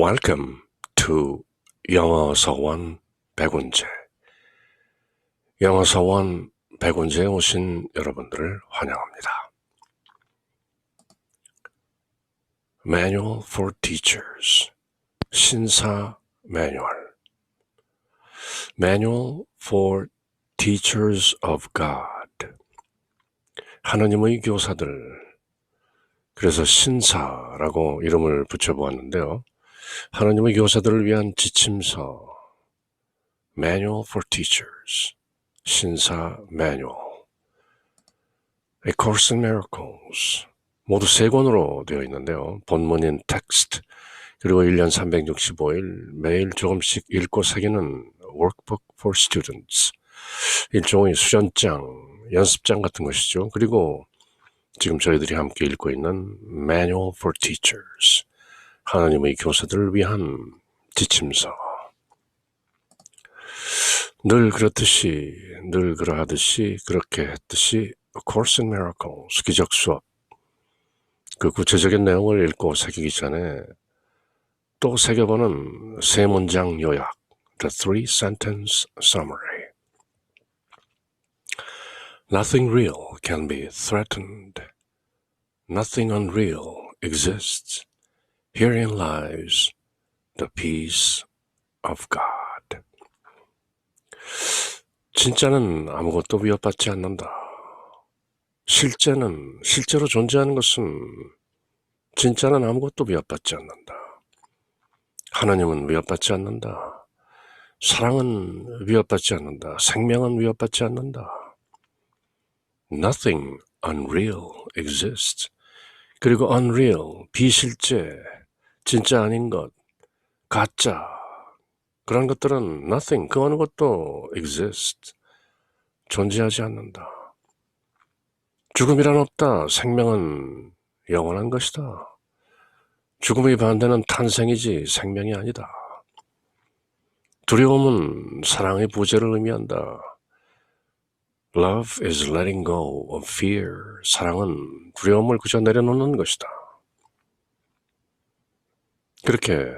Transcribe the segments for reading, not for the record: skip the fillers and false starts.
Welcome to 영어서원 백운재. 영어서원 백운재에 오신 여러분들을 환영합니다. Manual for Teachers, 신사 매뉴얼. Manual for Teachers of God, 하나님의 교사들. 그래서 신사라고 이름을 붙여보았는데요. 하나님의 교사들을 위한 지침서, Manual for Teachers, 신사 매뉴얼. A Course in Miracles, 모두 3권으로 되어 있는데요. 본문인 텍스트, 그리고 1년 365일 매일 조금씩 읽고 새기는 Workbook for Students, 일종의 수련장, 연습장 같은 것이죠. 그리고 지금 저희들이 함께 읽고 있는 Manual for Teachers, 하나님의 교사들을 위한 지침서. 늘 그렇듯이, 늘 그러하듯이, 그렇게 했듯이 A Course in Miracles, 기적 수업. 그 구체적인 내용을 읽고 새기기 전에 또 새겨보는 3문장 요약, The 3-sentence summary. Nothing real can be threatened. Nothing unreal exists. Herein lies the peace of God. 진짜는 아무것도 위협받지 않는다. 실제로 존재하는 것은 진짜는 아무것도 위협받지 않는다. 하나님은 위협받지 않는다. 사랑은 위협받지 않는다. 생명은 위협받지 않는다. Nothing unreal exists. 그리고 unreal, 비실제, 진짜 아닌 것, 가짜, 그런 것들은 nothing, 그 어느 것도 exist, 존재하지 않는다. 죽음이란 없다. 생명은 영원한 것이다. 죽음의 반대는 탄생이지 생명이 아니다. 두려움은 사랑의 부재를 의미한다. Love is letting go of fear. 사랑은 두려움을 그저 내려놓는 것이다. 그렇게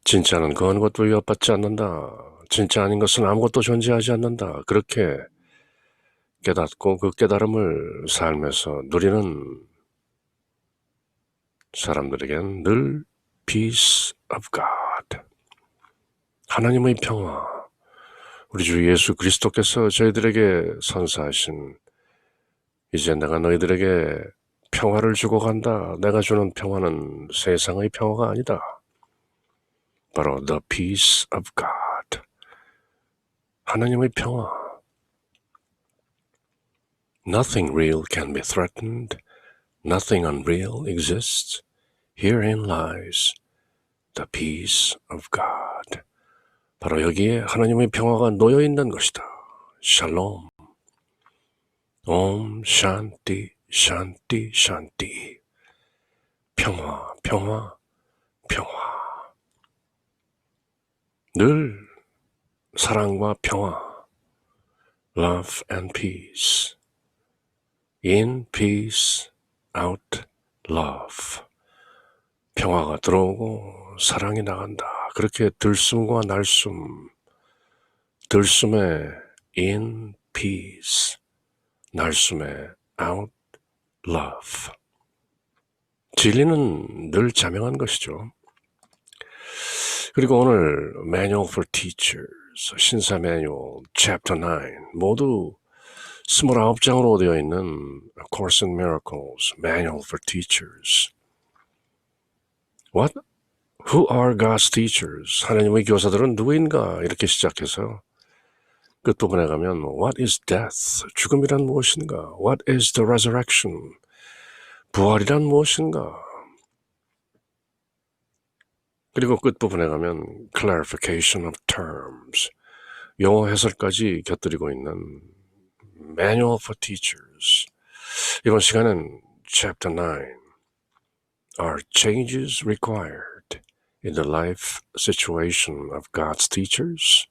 진짜는 그 어느 것도 위협받지 않는다. 진짜 아닌 것은 아무것도 존재하지 않는다. 그렇게 깨닫고 그 깨달음을 삶에서 누리는 사람들에겐 늘 peace of God, 하나님의 평화, 우리 주 예수 그리스도께서 저희들에게 선사하신 이제 내가 너희들에게 평화를 주고 간다. 내가 주는 평화는 세상의 평화가 아니다. 바로 the peace of God, 하나님의 평화. Nothing real can be threatened. Nothing unreal exists. Herein lies the peace of God. 바로 여기에 하나님의 평화가 놓여 있는 것이다. 샬롬. 옴 샨티 샨티 샨티. 평화, 평화, 평화. 늘 사랑과 평화. Love and peace. In peace, out love. 평화가 들어오고 사랑이 나간다. 그렇게 들숨과 날숨, 들숨에 in peace, 날숨에 out love. 진리는 늘 자명한 것이죠. 그리고 오늘 Manual for Teachers, 신사 매뉴얼, Chapter 9, 모두 29장으로 되어 있는 A Course in Miracles, Manual for Teachers. Who are God's teachers? 하나님의 교사들은 누구인가? 이렇게 시작해서 끝부분에 가면 What is death? 죽음이란 무엇인가? What is the resurrection? 부활이란 무엇인가? 그리고 끝부분에 가면 Clarification of terms, 용어 해설까지 곁들이고 있는 Manual for Teachers. 이번 시간은 Chapter 9, Are changes required in the life situation of God's teachers?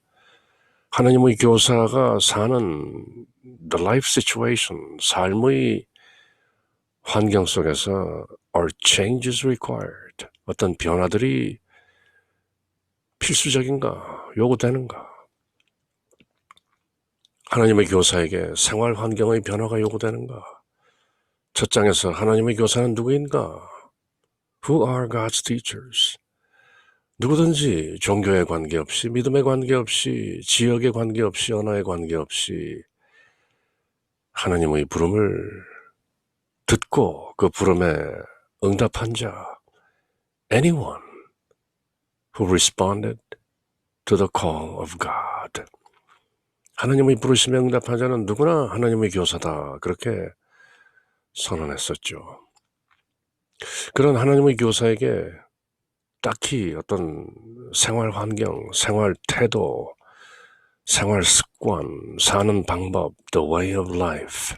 하나님의 교사가 사는 the life situation, 삶의 환경 속에서 are changes required? 어떤 변화들이 필수적인가? 요구되는가? 하나님의 교사에게 생활 환경의 변화가 요구되는가? 첫 장에서 하나님의 교사는 누구인가? Who are God's teachers? 누구든지 종교에 관계없이, 믿음에 관계없이, 지역에 관계없이, 언어에 관계없이 하나님의 부름을 듣고 그 부름에 응답한 자, anyone who responded to the call of God. 하나님의 부르심에 응답한 자는 누구나 하나님의 교사다. 그렇게 선언했었죠. 그런 하나님의 교사에게 딱히 어떤 생활 환경, 생활 태도, 생활 습관, 사는 방법, the way of life,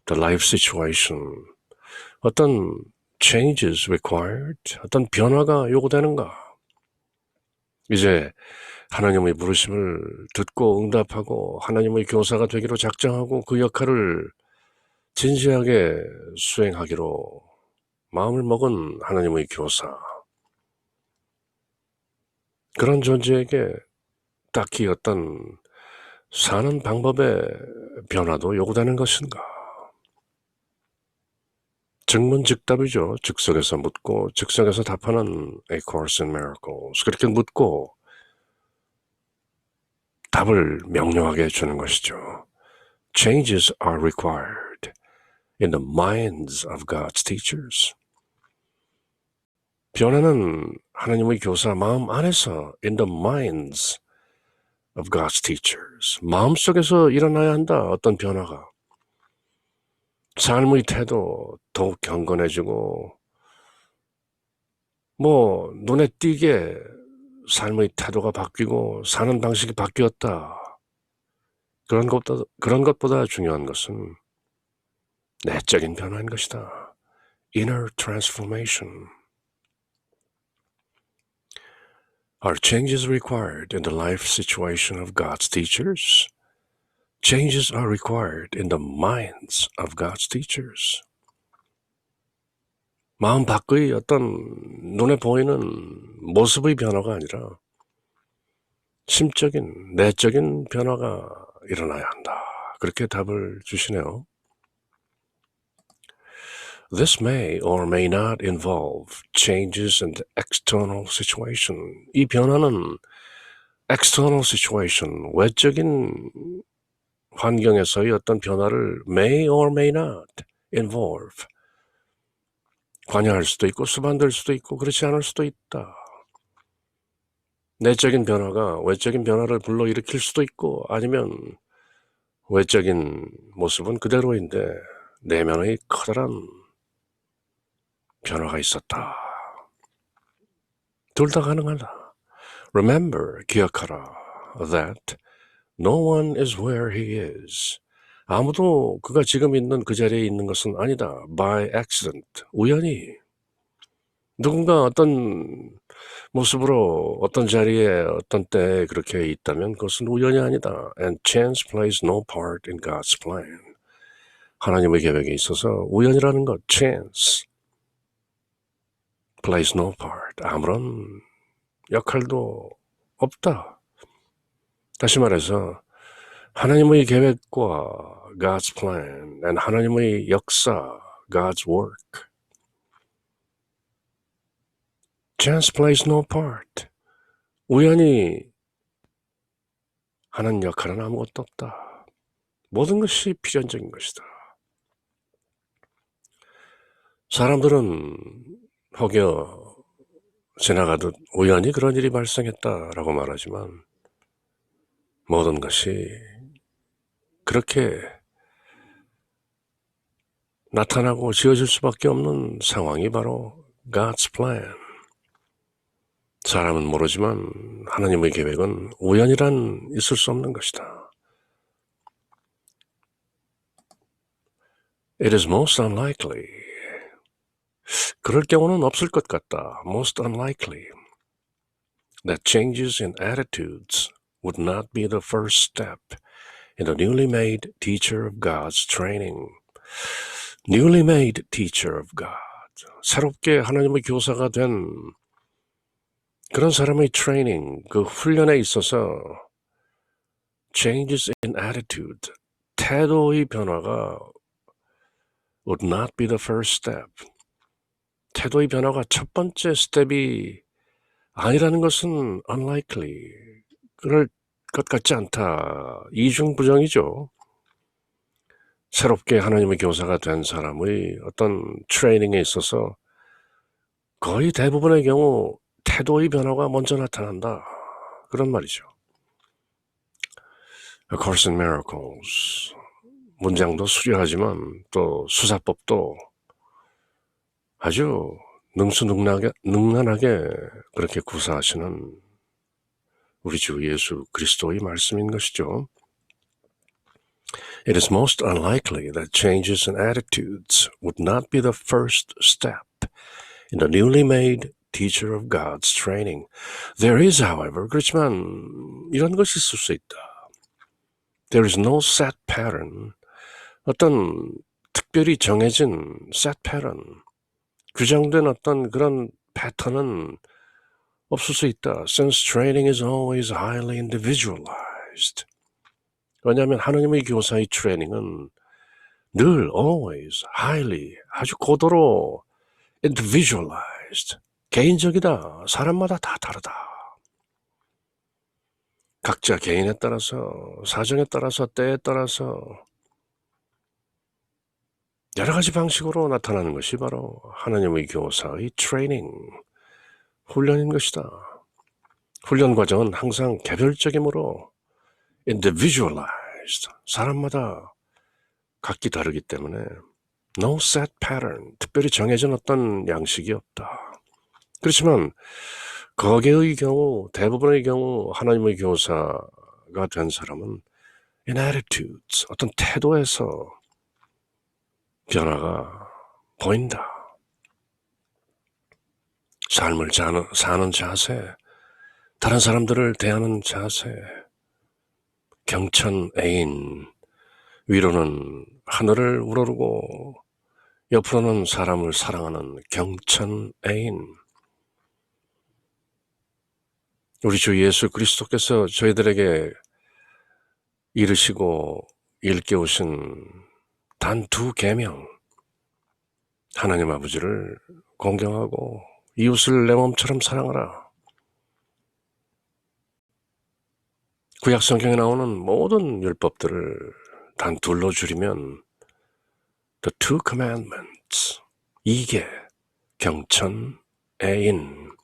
the life situation, 어떤 changes required, 어떤 변화가 요구되는가? 이제 하나님의 부르심을 듣고 응답하고 하나님의 교사가 되기로 작정하고 그 역할을 진지하게 수행하기로 마음을 먹은 하나님의 교사. 그런 존재에게 딱히 어떤 사는 방법의 변화도 요구되는 것인가? 즉문즉답이죠. 즉석에서 묻고 즉석에서 답하는 A Course in Miracles. 그렇게 묻고 답을 명료하게 주는 것이죠. Changes are required in the minds of God's teachers. 변화는 하나님의 교사 마음 안에서 in the minds of God's teachers. 마음속에서 일어나야 한다. 어떤 변화가. 삶의 태도 더욱 경건해지고 눈에 띄게 삶의 태도가 바뀌고 사는 방식이 바뀌었다. 그런 것보다 중요한 것은 내적인 변화인 것이다. Inner transformation. Are changes required in the life situation of God's teachers? Changes are required in the minds of God's teachers. 마음 밖의 어떤 눈에 보이는 모습의 변화가 아니라 심적인, 내적인 변화가 일어나야 한다. 그렇게 답을 주시네요. This may or may not involve changes in the external situation. 이 변화는 external situation, 외적인 환경에서의 어떤 변화를 may or may not involve. 관여할 수도 있고 수반될 수도 있고 그렇지 않을 수도 있다. 내적인 변화가 외적인 변화를 불러일으킬 수도 있고 아니면 외적인 모습은 그대로인데 내면의 커다란 변화가 있었다. 둘 다 가능하다. Remember, 기억하라, that no one is where he is. 아무도 그가 지금 있는 그 자리에 있는 것은 아니다. By accident, 우연히. 누군가 어떤 모습으로 어떤 자리에 어떤 때에 그렇게 있다면 그것은 우연이 아니다. And chance plays no part in God's plan. 하나님의 계획에 있어서 우연이라는 것, chance, plays no part. 아무런 역할도 없다. 다시 말해서 하나님의 계획과 God's plan, and 하나님의 역사, God's work. Chance plays no part. 우연히 하는 역할은 아무것도 없다. 모든 것이 필연적인 것이다. 사람들은 혹여 지나가듯 우연히 그런 일이 발생했다라고 말하지만 모든 것이 그렇게 나타나고 지어질 수밖에 없는 상황이 바로 God's plan. 사람은 모르지만 하나님의 계획은 우연이란 있을 수 없는 것이다. It is most unlikely. 그럴 경우는 없을 것 같다. Most unlikely. That changes in attitudes would not be the first step in the newly made teacher of God's training. Newly made teacher of God. 새롭게 하나님의 교사가 된 그런 사람의 트레이닝, 그 훈련에 있어서 changes in attitude, 태도의 변화가 would not be the first step. 태도의 변화가 첫 번째 스텝이 아니라는 것은 unlikely, 그럴 것 같지 않다. 이중부정이죠. 새롭게 하나님의 교사가 된 사람의 어떤 트레이닝에 있어서 거의 대부분의 경우 태도의 변화가 먼저 나타난다. 그런 말이죠. A Course in Miracles. 문장도 수려하지만 또 수사법도 아주 능란하게 그렇게 구사하시는 우리 주 예수 그리스도의 말씀인 것이죠. It is most unlikely that changes in attitudes would not be the first step in the newly made teacher of God's training. There is, however, 그렇지만 이런 것이 있을 수 있다. There is no set pattern. 어떤 특별히 정해진 set pattern, 규정된 어떤 그런 패턴은 없을 수 있다. Since training is always highly individualized. 왜냐하면 하나님의 교사의 트레이닝은 늘 always, highly, 아주 고도로 individualized, 개인적이다. 사람마다 다 다르다. 각자 개인에 따라서, 사정에 따라서, 때에 따라서 여러 가지 방식으로 나타나는 것이 바로 하나님의 교사의 트레이닝, 훈련인 것이다. 훈련 과정은 항상 개별적이므로 individualized, 사람마다 각기 다르기 때문에 no set pattern, 특별히 정해진 어떤 양식이 없다. 그렇지만 거기의 경우, 대부분의 경우 하나님의 교사가 된 사람은 in attitudes, 어떤 태도에서 변화가 보인다. 삶을 사는 자세, 다른 사람들을 대하는 자세, 경천애인, 위로는 하늘을 우러르고 옆으로는 사람을 사랑하는 경천애인. 우리 주 예수 그리스도께서 저희들에게 이르시고 일깨우신 단 두 계명, 하나님 아버지를 공경하고 이웃을 내 몸처럼 사랑하라. 구약 성경에 나오는 모든 율법들을 단 둘로 줄이면 The two commandments, 이계, 경천, 애인,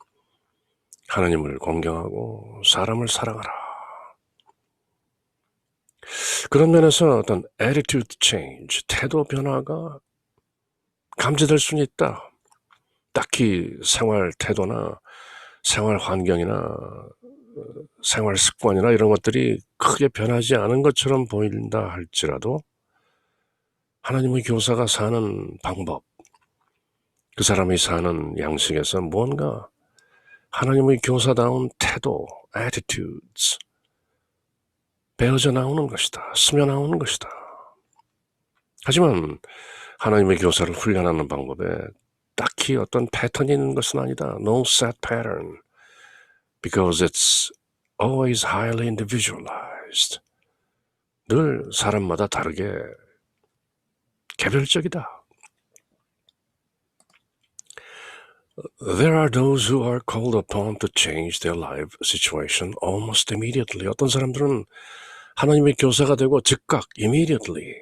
하나님을 공경하고 사람을 사랑하라. 그런 면에서 어떤 attitude change, 태도 변화가 감지될 수는 있다. 딱히 생활 태도나 생활 환경이나 생활 습관이나 이런 것들이 크게 변하지 않은 것처럼 보인다 할지라도 하나님의 교사가 사는 방법, 그 사람이 사는 양식에서 뭔가 하나님의 교사다운 태도, attitudes, 배어져 나오는 것이다. 스며 나오는 것이다. 하지만 하나님의 교사를 훈련하는 방법에 딱히 어떤 패턴이 있는 것은 아니다. No set pattern. Because it's always highly individualized. 늘 사람마다 다르게 개별적이다. There are those who are called upon to change their life situation almost immediately. 어떤 사람들은 하나님의 교사가 되고 즉각, immediately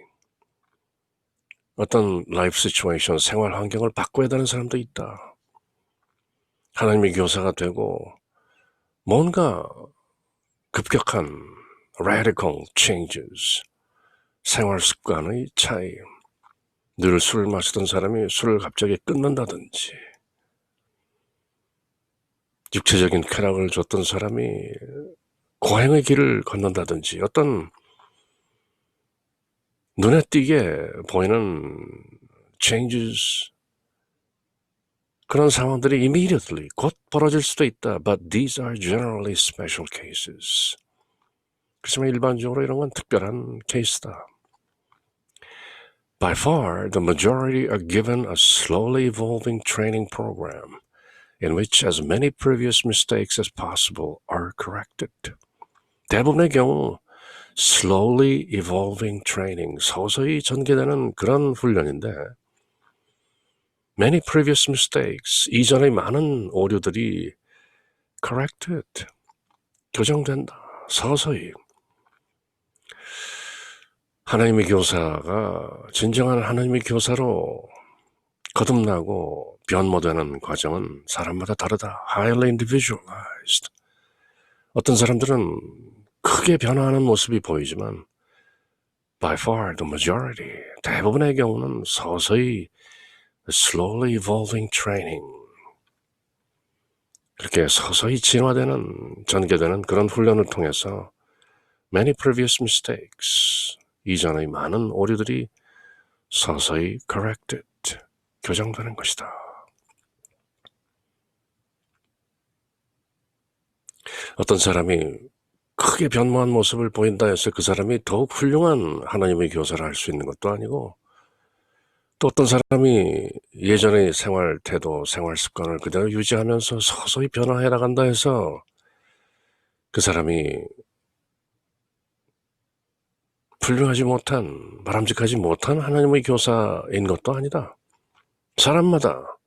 어떤 life situation, 생활 환경을 바꿔야 되는 사람도 있다. 하나님의 교사가 되고 뭔가 급격한 radical changes, 생활 습관의 차이, 늘 술을 마시던 사람이 술을 갑자기 끊는다든지, 육체적인 쾌락을 줬던 사람이 고행의 길을 걷는다든지, 어떤 눈에 띄게 보이는 changes, 그런 상황들이 immediately, 곧 벌어질 수도 있다. But these are generally special cases. 그렇지만 일반적으로 이런 건 특별한 케이스다. By far, the majority are given a slowly evolving training program in which as many previous mistakes as possible are corrected. 대부분의 경우 slowly evolving training, 서서히 전개되는 그런 훈련인데 many previous mistakes, 이전의 많은 오류들이 corrected, 교정된다. 서서히. 하나님의 교사가 진정한 하나님의 교사로 거듭나고 변모되는 과정은 사람마다 다르다. Highly individualized. 어떤 사람들은 크게 변화하는 모습이 보이지만 by far the majority, 대부분의 경우는 서서히 slowly evolving training, 그렇게 서서히 진화되는, 전개되는 그런 훈련을 통해서 many previous mistakes, 이전의 많은 오류들이 서서히 corrected, 교정되는 것이다. 어떤 사람이 크게 변모한 모습을 보인다 해서 그 사람이 더욱 훌륭한 하나님의 교사를 할 수 있는 것도 아니고, 또 어떤 사람이 예전의 생활 태도, 생활 습관을 그대로 유지하면서 서서히 변화해 나간다 해서 그 사람이 훌륭하지 못한, 바람직하지 못한 하나님의 교사인 것도 아니다. 사람마다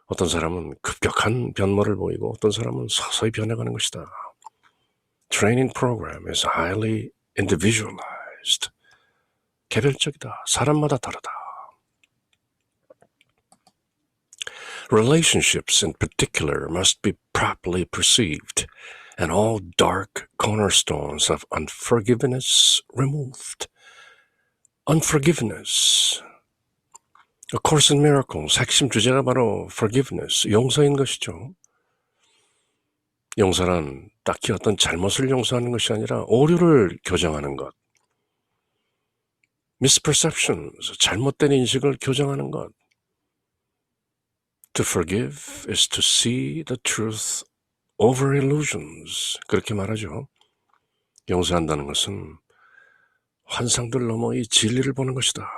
어떤 사람은 급격한 변모를 보이고 어떤 사람은 서서히 변해가는 것이다. Training program is highly individualized. 개별적이다. 사람마다 다르다. Relationships in particular must be properly perceived and all dark cornerstones of unforgiveness removed. Unforgiveness. A Course in Miracles, 핵심 주제가 바로 forgiveness, 용서인 것이죠. 용서란 딱히 어떤 잘못을 용서하는 것이 아니라 오류를 교정하는 것. Misperceptions, 잘못된 인식을 교정하는 것. To forgive is to see the truth over illusions. 그렇게 말하죠. 용서한다는 것은 환상들 너머의 진리를 보는 것이다.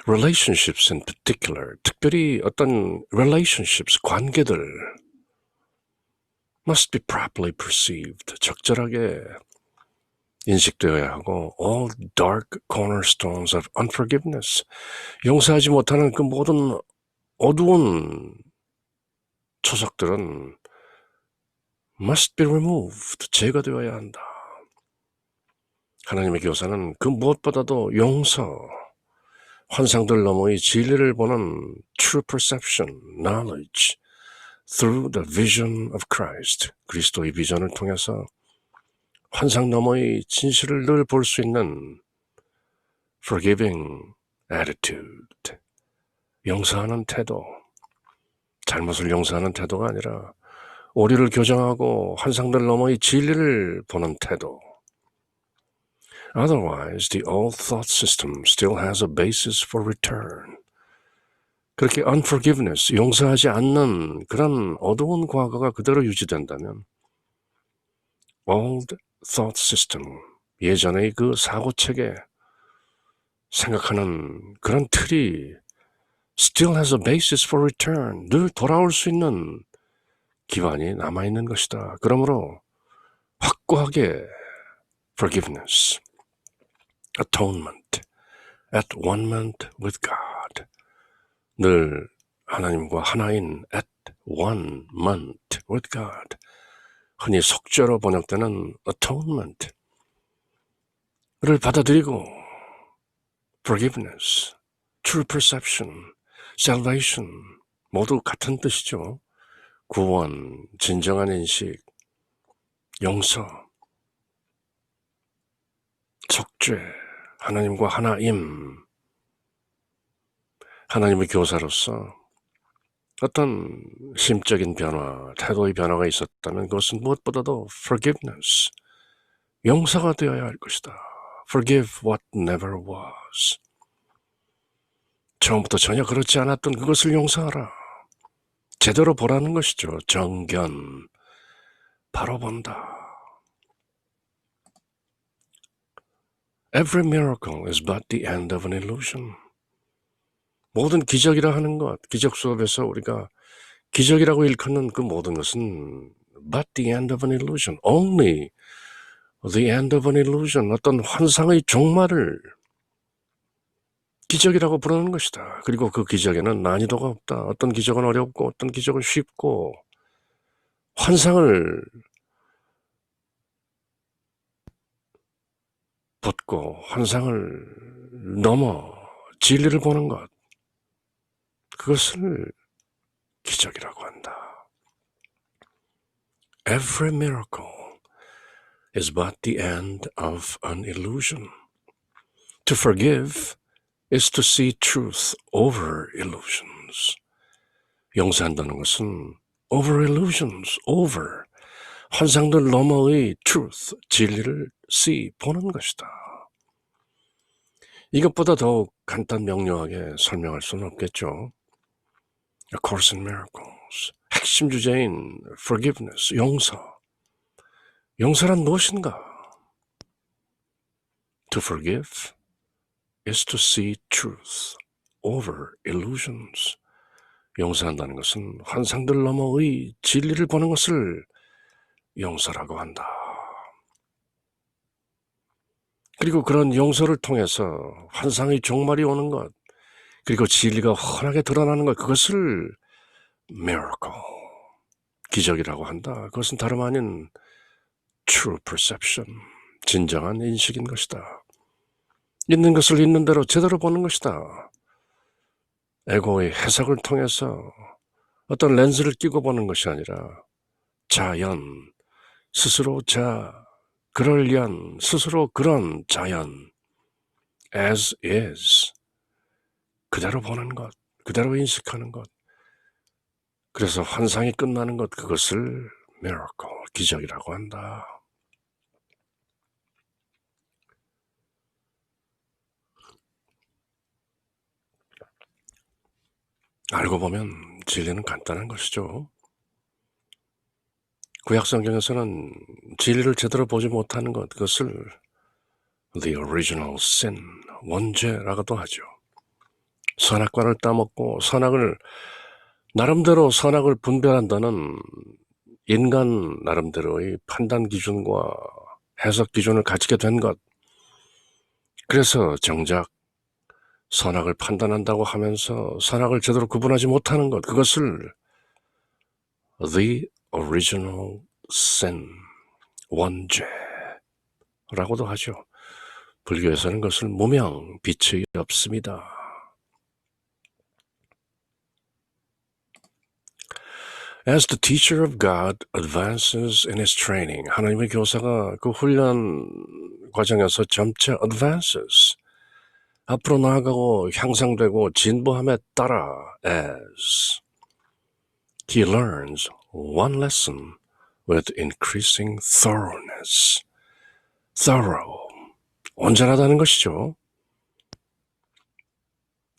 Relationships in particular, 특별히 어떤 relationships, 관계들 must be properly perceived, 적절하게 인식되어야 하고 all dark cornerstones of unforgiveness, 용서하지 못하는 그 모든 어두운 초석들은 must be removed, 제거되어야 한다. 하나님의 교사는 그 무엇보다도 용서, 환상들 너머의 진리를 보는 true perception, knowledge, through the vision of Christ, 그리스도의 비전을 통해서 환상 너머의 진실을 늘 볼 수 있는 forgiving attitude, 용서하는 태도, 잘못을 용서하는 태도가 아니라 오류를 교정하고 환상들 너머의 진리를 보는 태도. Otherwise, the old thought system still has a basis for return. 그렇게 unforgiveness, 용서하지 않는 그런 어두운 과거가 그대로 유지된다면 old thought system, 예전의 그 사고체계, 생각하는 그런 틀이 still has a basis for return, 늘 돌아올 수 있는 기반이 남아있는 것이다. 그러므로 확고하게 forgiveness, atonement, at one-ment with God, 늘 하나님과 하나인 at one-ment with God, 흔히 속죄로 번역되는 atonement를 받아들이고 forgiveness, true perception, salvation 모두 같은 뜻이죠. 구원, 진정한 인식, 용서, 속죄, 하나님과 하나임, 하나님의 교사로서 어떤 심적인 변화, 태도의 변화가 있었다면 그것은 무엇보다도 forgiveness, 용서가 되어야 할 것이다. Forgive what never was. 처음부터 전혀 그렇지 않았던 그것을 용서하라. 제대로 보라는 것이죠. 정견, 바로 본다. Every miracle is but the end of an illusion. 모든 기적이라 하는 것, 기적 수업에서 우리가 기적이라고 일컫는 그 모든 것은 but the end of an illusion, only the end of an illusion, 어떤 환상의 종말을 기적이라고 부르는 것이다. 그리고 그 기적에는 난이도가 없다. 어떤 기적은 어렵고 어떤 기적은 쉽고, 환상을 벗고 환상을 넘어 진리를 보는 것, 그것을 기적이라고 한다. Every miracle is but the end of an illusion. To forgive is to see truth over illusions. 용서한다는 것은 over illusions, over 환상들 너머의 truth, 진리를 see, 보는 것이다. 이것보다 더욱 간단 명료하게 설명할 수는 없겠죠. A Course in Miracles, 핵심 주제인 forgiveness, 용서. 용서란 무엇인가? To forgive is to see truth over illusions. 용서한다는 것은 환상들 너머의 진리를 보는 것을 용서라고 한다. 그리고 그런 용서를 통해서 환상의 종말이 오는 것, 그리고 진리가 환하게 드러나는 것, 그것을 miracle, 기적이라고 한다. 그것은 다름 아닌 true perception, 진정한 인식인 것이다. 있는 것을 있는 대로 제대로 보는 것이다. 에고의 해석을 통해서 어떤 렌즈를 끼고 보는 것이 아니라 자연, 스스로 그럴련, 스스로 그런 자연, as is, 그대로 보는 것, 그대로 인식하는 것. 그래서 환상이 끝나는 것, 그것을 miracle, 기적이라고 한다. 알고 보면 진리는 간단한 것이죠. 구약성경에서는 진리를 제대로 보지 못하는 것, 그것을 the original sin, 원죄라고도 하죠. 선악과를 따먹고 나름대로 선악을 분별한다는 인간 나름대로의 판단 기준과 해석 기준을 가지게 된 것. 그래서 정작 선악을 판단한다고 하면서 선악을 제대로 구분하지 못하는 것, 그것을 the original sin, 원죄라고도 하죠. 불교에서는 그것을 무명, 빛의 없음이다. As the teacher of God advances in his training, 하나님의 교사가 그 훈련 과정에서 점차 advances, 앞으로 나아가고 향상되고 진보함에 따라 as he learns one lesson with increasing thoroughness. thorough, 온전하다는 것이죠.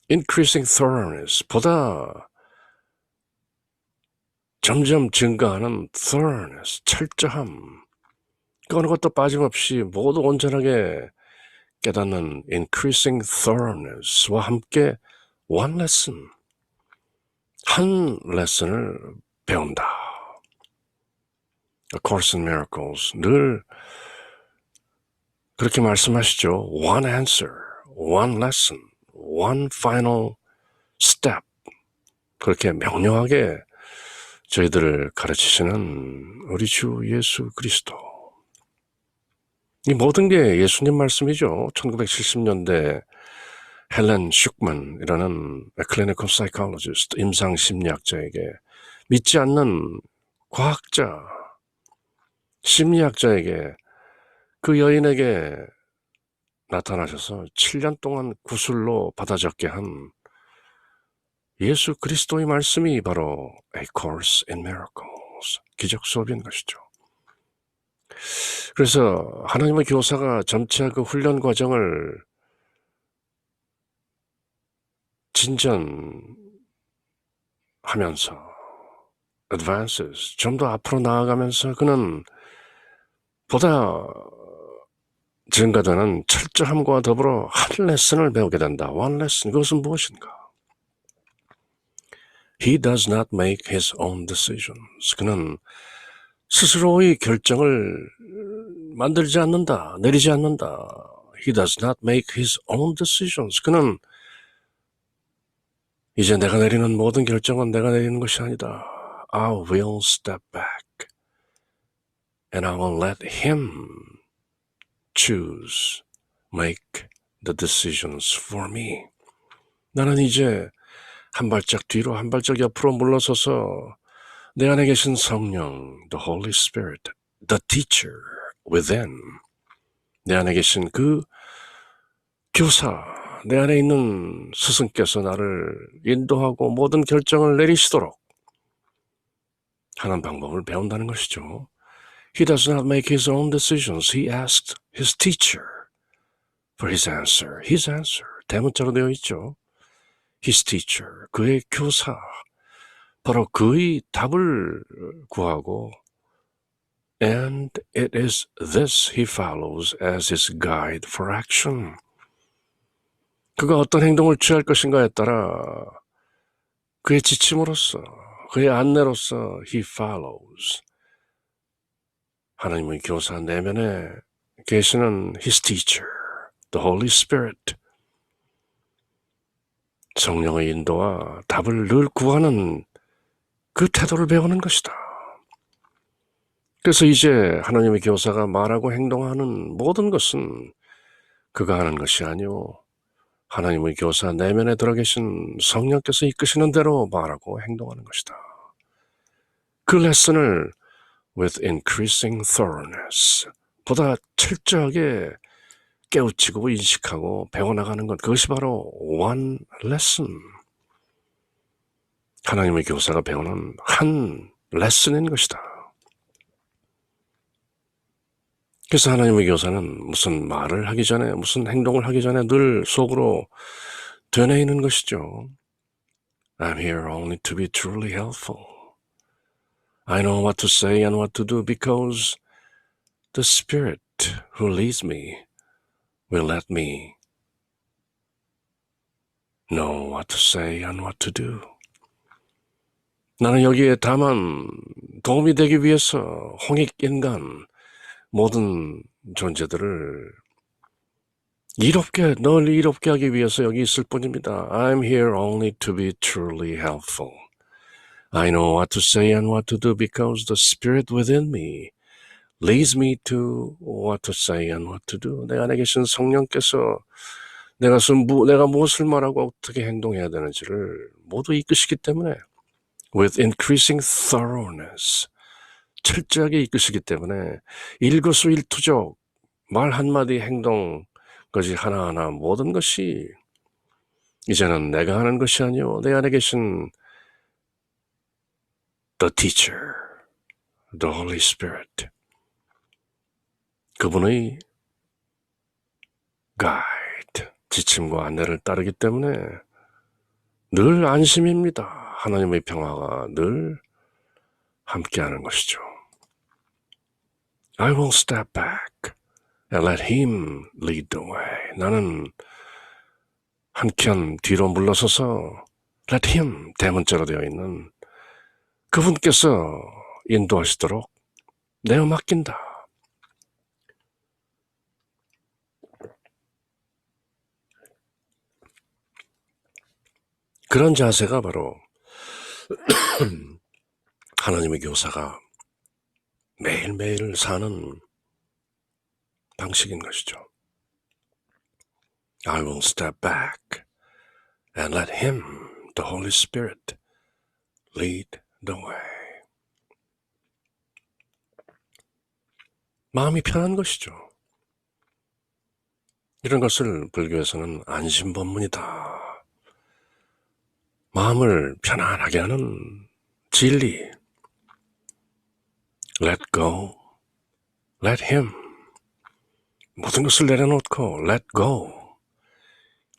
increasing thoroughness, 보다 점점 증가하는 thoroughness, 철저함. 그 어느 것도 빠짐없이 모두 온전하게 깨닫는 increasing thoroughness와 함께 one lesson, 한 레슨을 배운다. A Course in Miracles, 늘 그렇게 말씀하시죠. One answer, one lesson, one final step. 그렇게 명료하게 저희들을 가르치시는 우리 주 예수 그리스도. 이 모든 게 예수님 말씀이죠. 1970년대 헬렌 슈크만이라는 클리니컬 사이콜로지스트, 임상심리학자에게, 믿지 않는 과학자, 심리학자에게, 그 여인에게 나타나셔서 7년 동안 구술로 받아 적게 한 예수 그리스도의 말씀이 바로 A Course in Miracles, 기적 수업인 것이죠. 그래서 하나님의 교사가 점차 그 훈련 과정을 진전하면서 advances, 좀 더 앞으로 나아가면서 그는 보다 증가되는 철저함과 더불어 한 레슨을 배우게 된다. one lesson, 그것은 무엇인가? He does not make his own decisions. 그는 스스로의 결정을 만들지 않는다, 내리지 않는다. He does not make his own decisions. 그는 이제 내가 내리는 모든 결정은 내가 내리는 것이 아니다. I will step back and I will let him choose, make the decisions for me. 나는 이제 한 발짝 뒤로 한 발짝 옆으로 물러서서 내 안에 계신 성령, the Holy Spirit, the teacher within, 내 안에 계신 그 교사, 내 안에 있는 스승께서 나를 인도하고 모든 결정을 내리시도록 하는 방법을 배운다는 것이죠. He does not make his own decisions. He asked his teacher for his answer. His answer. 대문자로 되어 있죠. His teacher. 그의 교사. 바로 그의 답을 구하고 and it is this he follows as his guide for action. 그가 어떤 행동을 취할 것인가에 따라 그의 지침으로써 그의 안내로서 he follows. 하나님의 교사 내면에 계시는 his teacher, the Holy Spirit. 성령의 인도와 답을 늘 구하는 그 태도를 배우는 것이다. 그래서 이제 하나님의 교사가 말하고 행동하는 모든 것은 그가 하는 것이 아니오. 하나님의 교사 내면에 들어계신 성령께서 이끄시는 대로 말하고 행동하는 것이다. 그 레슨을 with increasing thoroughness, 보다 철저하게 깨우치고 인식하고 배워나가는 것, 그것이 바로 one lesson. 하나님의 교사가 배우는 한 레슨인 것이다. 그래서 하나님의 교사는 무슨 말을 하기 전에, 무슨 행동을 하기 전에 늘 속으로 되뇌이는 것이죠. I'm here only to be truly helpful. I know what to say and what to do because the Spirit who leads me will let me know what to say and what to do. 나는 여기에 다만 도움이 되기 위해서 홍익인간 모든 존재들을 널 이롭게 하기 위해서 여기 있을 뿐입니다. I'm here only to be truly helpful. I know what to say and what to do because the Spirit within me leads me to what to say and what to do. 내 안에 계신 성령께서 내가 무엇을 말하고 어떻게 행동해야 되는지를 모두 이끄시기 때문에 with increasing thoroughness, 철저하게 이끄시기 때문에 일거수일투족, 말 한마디 행동까지 하나하나 모든 것이 이제는 내가 하는 것이 아니오. 내 안에 계신 the teacher, the Holy Spirit, 그분의 guide, 지침과 안내를 따르기 때문에 늘 안심입니다. 하나님의 평화가 늘 함께하는 것이죠. I will step back and let him lead the way. 나는 한켠 뒤로 물러서서 let him, 대문자로 되어 있는 그분께서 인도하시도록 내어 맡긴다. 그런 자세가 바로 하나님의 교사가 매일매일 사는 방식인 것이죠. I will step back and let him, the Holy Spirit, lead the way. 마음이 편한 것이죠. 이런 것을 불교에서는 안심법문이다. 마음을 편안하게 하는 진리. Let go, let him. 모든 것을 내려놓고 let go,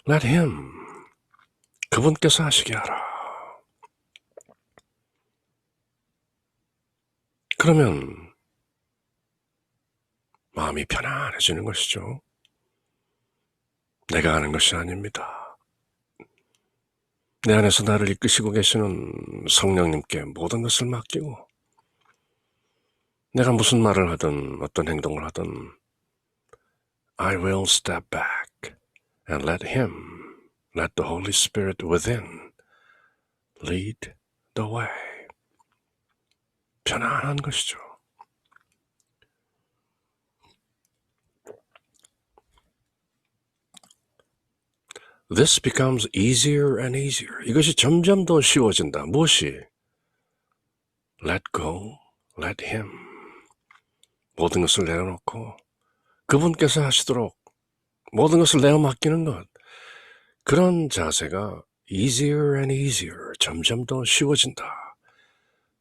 let him. 그분께서 하시게 하라. 그러면 마음이 편안해지는 것이죠. 내가 하는 것이 아닙니다. 내 안에서 나를 이끄시고 계시는 성령님께 모든 것을 맡기고 내가 무슨 말을 하든 어떤 행동을 하든 I will step back and let the Holy Spirit within lead the way. 편안한 것이죠. This becomes easier and easier. 이것이 점점 더 쉬워진다. 무엇이? Let go, let him. 모든 것을 내려놓고 그분께서 하시도록 모든 것을 내어 맡기는 것. 그런 자세가 easier and easier. 점점 더 쉬워진다.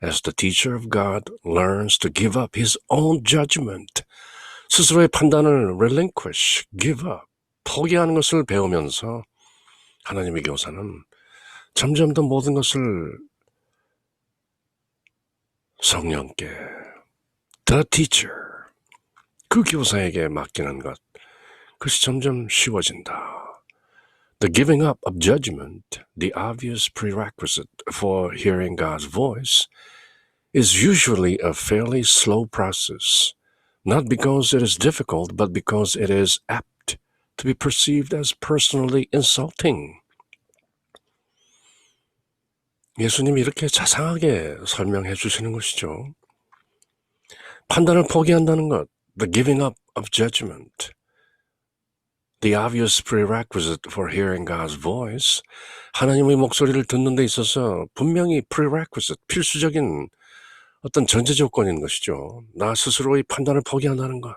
As the teacher of God learns to give up his own judgment. 스스로의 판단을 relinquish, give up. 포기하는 것을 배우면서 하나님의 교사는 점점 더 모든 것을 성령께 the teacher, 그 교사에게 맡기는 것, 그것이 점점 쉬워진다. The giving up of judgment, the obvious prerequisite for hearing God's voice, is usually a fairly slow process, not because it is difficult, but because it is apt to be perceived as personally insulting. 예수님이 이렇게 자상하게 설명해 주시는 것이죠. 판단을 포기한다는 것, the giving up of judgment, the obvious prerequisite for hearing God's voice, 하나님의 목소리를 듣는 데 있어서 분명히 prerequisite, 필수적인 어떤 전제 조건인 것이죠. 나 스스로의 판단을 포기한다는 것.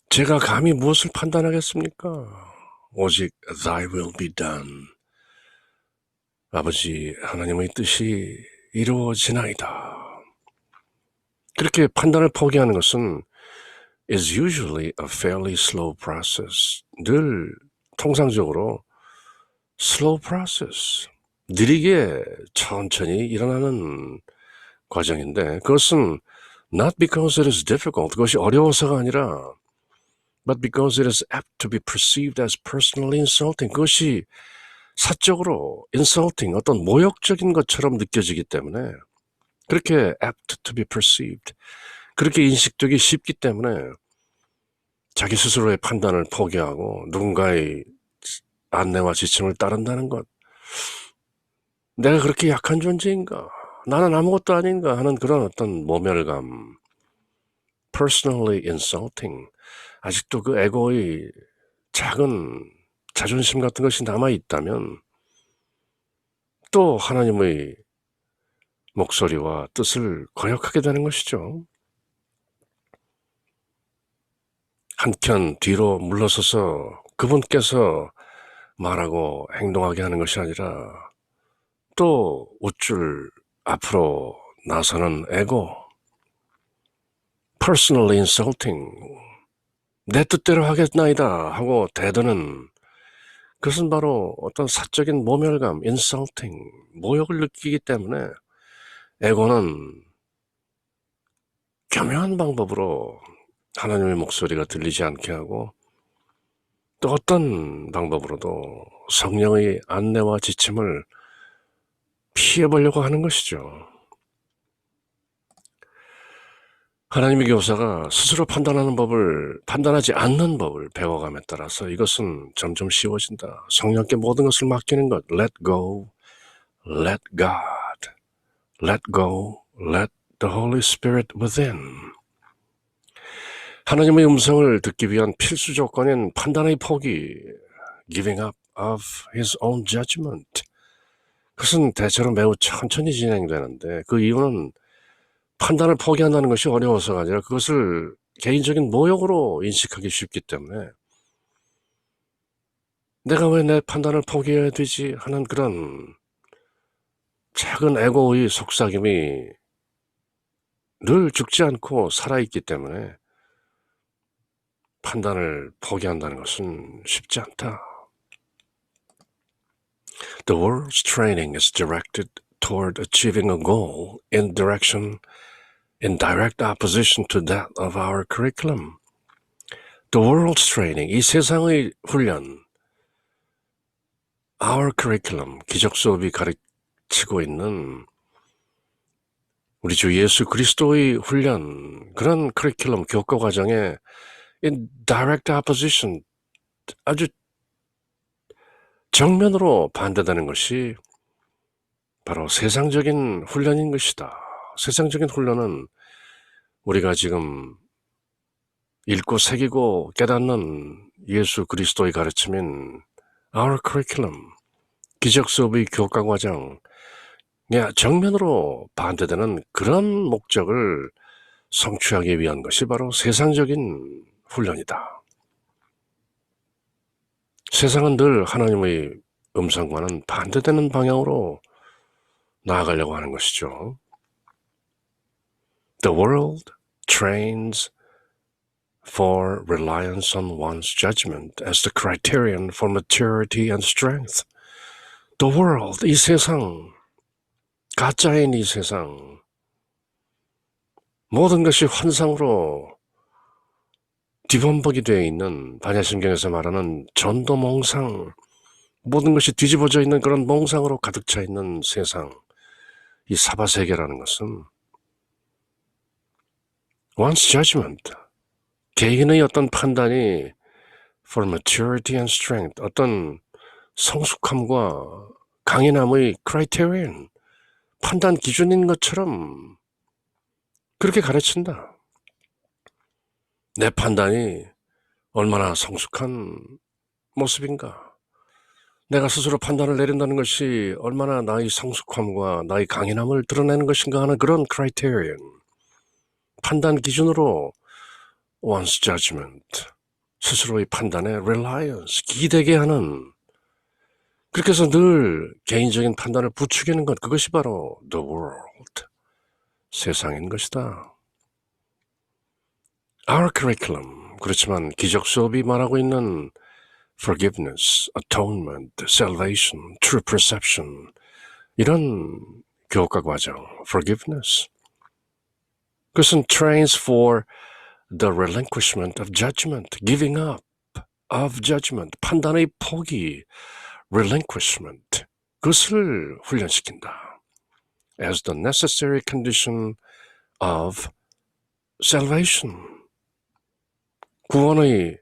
제가 감히 무엇을 판단하겠습니까? 오직 Thy will be done. 아버지 하나님의 뜻이 이루어지나이다. 그렇게 판단을 포기하는 것은 is usually a fairly slow process. 늘 통상적으로 slow process. 느리게 천천히 일어나는 과정인데 그것은 not because it is difficult. 그것이 어려워서가 아니라 but because it is apt to be perceived as personally insulting. 그것이 사적으로 insulting, 어떤 모욕적인 것처럼 느껴지기 때문에 그렇게 apt to be perceived, 그렇게 인식되기 쉽기 때문에 자기 스스로의 판단을 포기하고 누군가의 안내와 지침을 따른다는 것. 내가 그렇게 약한 존재인가? 나는 아무것도 아닌가? 하는 그런 어떤 모멸감. personally insulting. 아직도 그 에고의 작은 자존심 같은 것이 남아있다면 또 하나님의 목소리와 뜻을 거역하게 되는 것이죠. 한켠 뒤로 물러서서 그분께서 말하고 행동하게 하는 것이 아니라 또 우쭐 앞으로 나서는 에고, personally insulting, 내 뜻대로 하겠나이다 하고 대드는 그것은 바로 어떤 사적인 모멸감, insulting, 모욕을 느끼기 때문에 에고는 교묘한 방법으로 하나님의 목소리가 들리지 않게 하고 또 어떤 방법으로도 성령의 안내와 지침을 피해보려고 하는 것이죠. 하나님의 교사가 스스로 판단하지 않는 법을 배워감에 따라서 이것은 점점 쉬워진다. 성령께 모든 것을 맡기는 것. Let go, let God, let go, let the Holy Spirit within. 하나님의 음성을 듣기 위한 필수 조건인 판단의 포기, giving up of his own judgment. 그것은 대체로 매우 천천히 진행되는데 그 이유는 판단을 포기한다는 것이 어려워서가 아니라 그것을 개인적인 모욕으로 인식하기 쉽기 때문에 내가 왜 내 판단을 포기해야 되지 하는 그런 작은 에고의 속삭임이 늘 죽지 않고 살아있기 때문에 판단을 포기한다는 것은 쉽지 않다. The world's training is directed toward achieving a goal in direct opposition to that of our curriculum. The world's training, 이 세상의 훈련, our curriculum, 기적 수업이 가르치고 있는 우리 주 예수 그리스도의 훈련, 그런 커리큘럼, 교과 과정에 in direct opposition, 아주 정면으로 반대되는 것이 바로 세상적인 훈련인 것이다. 세상적인 훈련은 우리가 지금 읽고 새기고 깨닫는 예수 그리스도의 가르침인 our curriculum, 기적 수업의 교과 과정, 정면으로 반대되는 그런 목적을 성취하기 위한 것이 바로 세상적인 훈련이다. 세상은 늘 하나님의 음성과는 반대되는 방향으로 나아가려고 하는 것이죠. The world trains for reliance on one's judgment as the criterion for maturity and strength. The world, 이 세상, 가짜인 이 세상, 모든 것이 환상으로 뒤범벅이 되어 있는 반야신경에서 말하는 전도몽상, 모든 것이 뒤집어져 있는 그런 몽상으로 가득 차 있는 세상, 이 사바세계라는 것은 one's judgment, 개인의 어떤 판단이 for maturity and strength, 어떤 성숙함과 강인함의 criterion, 판단 기준인 것처럼 그렇게 가르친다. 내 판단이 얼마나 성숙한 모습인가, 내가 스스로 판단을 내린다는 것이 얼마나 나의 성숙함과 나의 강인함을 드러내는 것인가 하는 그런 criterion, 판단 기준으로 one's judgment, 스스로의 판단에 reliance, 기대게 하는, 그렇게 해서 늘 개인적인 판단을 부추기는 것, 그것이 바로 the world, 세상인 것이다. Our curriculum, 그렇지만 기적 수업이 말하고 있는 forgiveness, atonement, salvation, true perception, 이런 교과 과정, forgiveness, 그것은 trains for the relinquishment of judgment, giving up of judgment, 판단의 포기, relinquishment, 그것을 훈련시킨다. As the necessary condition of salvation, 구원의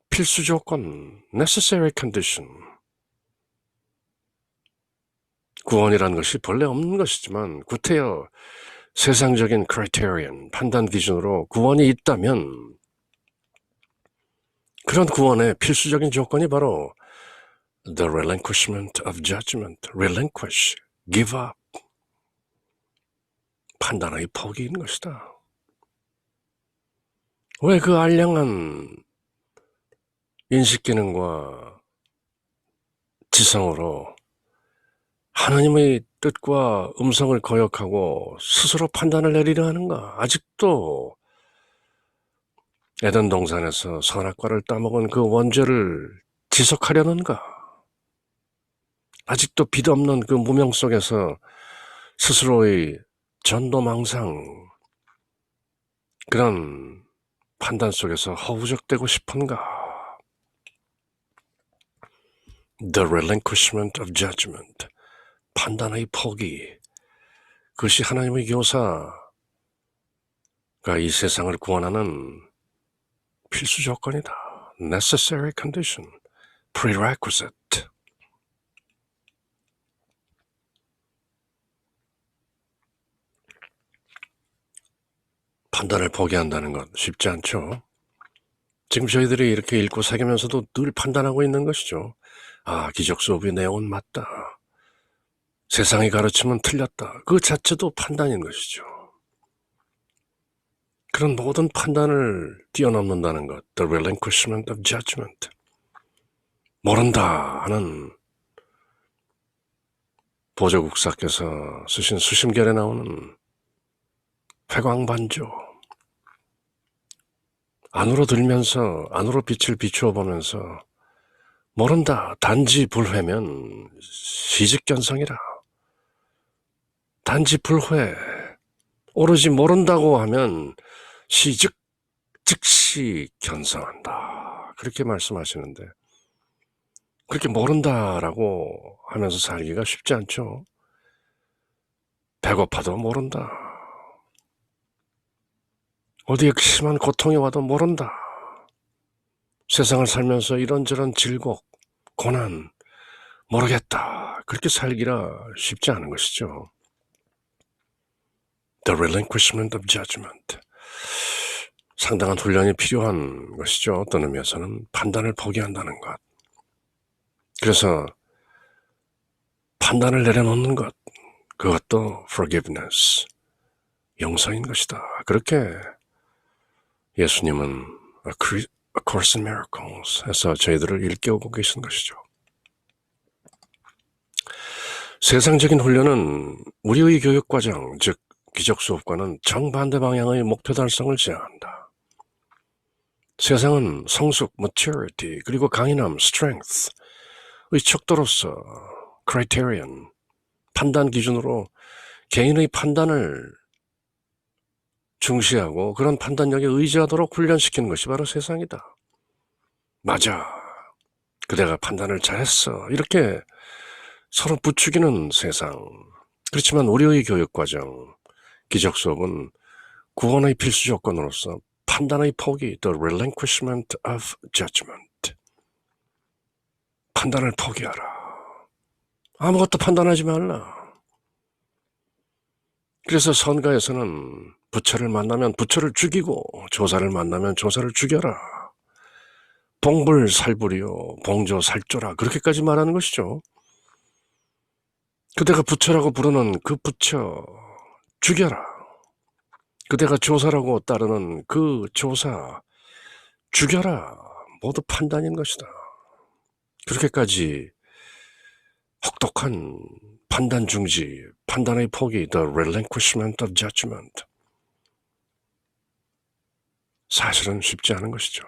필수 조건, necessary condition. 구원이라는 것이 본래 없는 것이지만 구태여 세상적인 criterion, 판단 기준으로 구원이 있다면 그런 구원의 필수적인 조건이 바로 the relinquishment of judgment, relinquish, give up, 판단의 포기인 것이다. 왜 그 알량한 인식기능과 지성으로 하나님의 뜻과 음성을 거역하고 스스로 판단을 내리려 하는가? 아직도 에덴 동산에서 선악과를 따먹은 그 원죄를 지속하려는가? 아직도 빛없는 그 무명 속에서 스스로의 전도망상, 그런 판단 속에서 허우적대고 싶은가? The relinquishment of judgment, 판단의 포기, 그것이 하나님의 교사가 이 세상을 구원하는 필수 조건이다. Necessary condition, prerequisite. 판단을 포기한다는 것 쉽지 않죠. 지금 저희들이 이렇게 읽고 새기면서도 늘 판단하고 있는 것이죠. 아, 기적 수업의 내용은 맞다, 세상의 가르침은 틀렸다, 그 자체도 판단인 것이죠. 그런 모든 판단을 뛰어넘는다는 것, the relinquishment of judgment, 모른다 하는 보조국사께서 쓰신 수심결에 나오는 회광반조, 안으로 들면서 안으로 빛을 비추어 보면서 모른다, 단지 불회면 시직견성이라, 단지 불회, 오로지 모른다고 하면 즉시 견성한다, 그렇게 말씀하시는데, 그렇게 모른다라고 하면서 살기가 쉽지 않죠. 배고파도 모른다. 어디에 심한 고통이 와도 모른다. 세상을 살면서 이런저런 질곡, 고난, 모르겠다. 그렇게 살기라 쉽지 않은 것이죠. The relinquishment of judgment. 상당한 훈련이 필요한 것이죠. 어떤 의미에서는 판단을 포기한다는 것. 그래서 판단을 내려놓는 것, 그것도 forgiveness, 용서인 것이다. 그렇게 예수님은 A Course in Miracles 해서 저희들을 일깨우고 계신 것이죠. 세상적인 훈련은 우리의 교육과정, 즉 기적수업과는 정반대 방향의 목표 달성을 제한한다. 세상은 성숙, maturity, 그리고 강인함, strength의 척도로서 criterion, 판단 기준으로 개인의 판단을 중시하고 그런 판단력에 의지하도록 훈련시키는 것이 바로 세상이다. 맞아. 그대가 판단을 잘했어. 이렇게 서로 부추기는 세상. 그렇지만 우리의 교육과정, 기적수업은 구원의 필수 조건으로서 판단의 포기, the relinquishment of judgment. 판단을 포기하라. 아무것도 판단하지 말라. 그래서 선가에서는 부처를 만나면 부처를 죽이고 조사를 만나면 조사를 죽여라. 봉불살불이요 봉조살조라 그렇게까지 말하는 것이죠. 그대가 부처라고 부르는 그 부처 죽여라. 그대가 조사라고 따르는 그 조사 죽여라. 모두 판단인 것이다. 그렇게까지 혹독한 판단 중지, 판단의 포기, the relinquishment of judgment. 사실은 쉽지 않은 것이죠.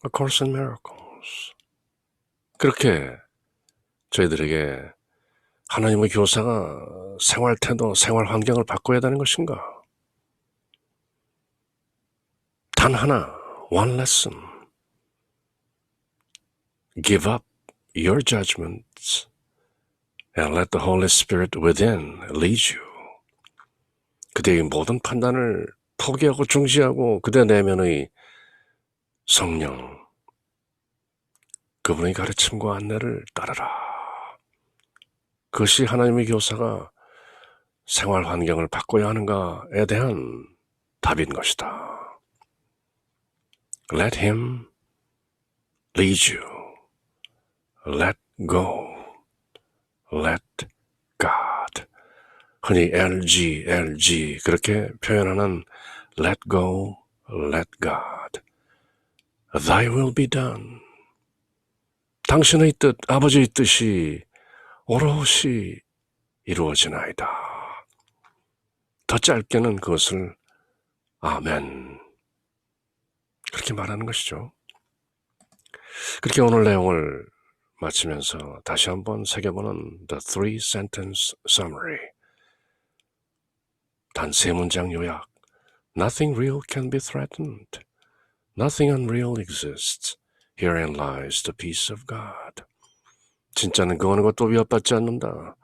A Course in Miracles. 그렇게 저희들에게 하나님의 교사가 생활 태도, 생활 환경을 바꿔야 되는 것인가? 단 하나, one lesson. Give up your judgments and let the Holy Spirit within lead you. 그대의 모든 판단을 포기하고 중시하고 그대 내면의 성령, 그분의 가르침과 안내를 따르라. 그것이 하나님의 교사가 생활 환경을 바꿔야 하는가에 대한 답인 것이다. Let him lead you. Let go. Let God. 흔히 LG 그렇게 표현하는 Let go, let God. Thy will be done. 당신의 뜻, 아버지의 뜻이 오롯이 이루어지나이다. 더 짧게는 그것을 아멘. 그렇게 말하는 것이죠. 그렇게 오늘 내용을 마치면서 다시 한번 새겨보는 The Three Sentence Summary. 단 세 문장 요약. Nothing real can be threatened. Nothing unreal exists. Herein lies the peace of God. 진짜는 그 어느 것도 위협받지 않는다.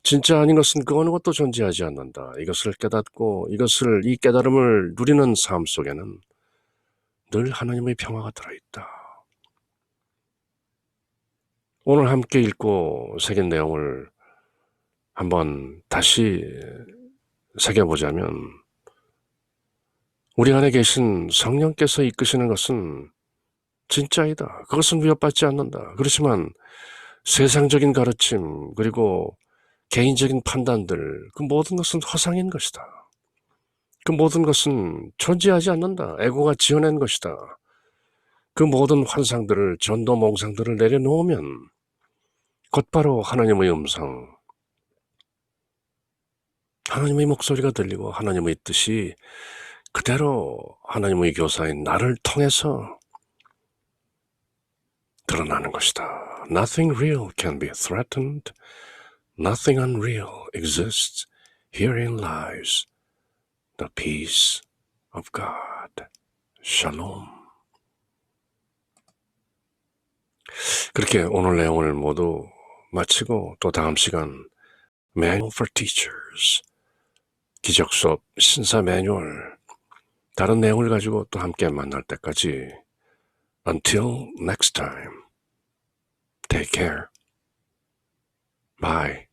진짜 아닌 것은 그 어느 것도 존재하지 않는다. 이것을 깨닫고 이 깨달음을 누리는 삶 속에는 늘 하나님의 평화가 들어있다. 오늘 함께 읽고 새긴 내용을 한번 다시 새겨보자면 우리 안에 계신 성령께서 이끄시는 것은 진짜이다. 그것은 위협받지 않는다. 그렇지만 세상적인 가르침 그리고 개인적인 판단들 그 모든 것은 허상인 것이다. 그 모든 것은 존재하지 않는다. 에고가 지어낸 것이다. 그 모든 환상들을 전도 몽상들을 내려놓으면 곧바로 하나님의 음성, 하나님의 목소리가 들리고 하나님의 뜻이 그대로 하나님의 교사인 나를 통해서 드러나는 것이다. Nothing real can be threatened. Nothing unreal exists. Herein lies the peace of God. Shalom. 그렇게 오늘 내용을 모두 마치고 또 다음 시간 Manual for Teachers 기적 수업 신사 매뉴얼 다른 내용을 가지고 또 함께 만날 때까지 Until next time, take care. Bye.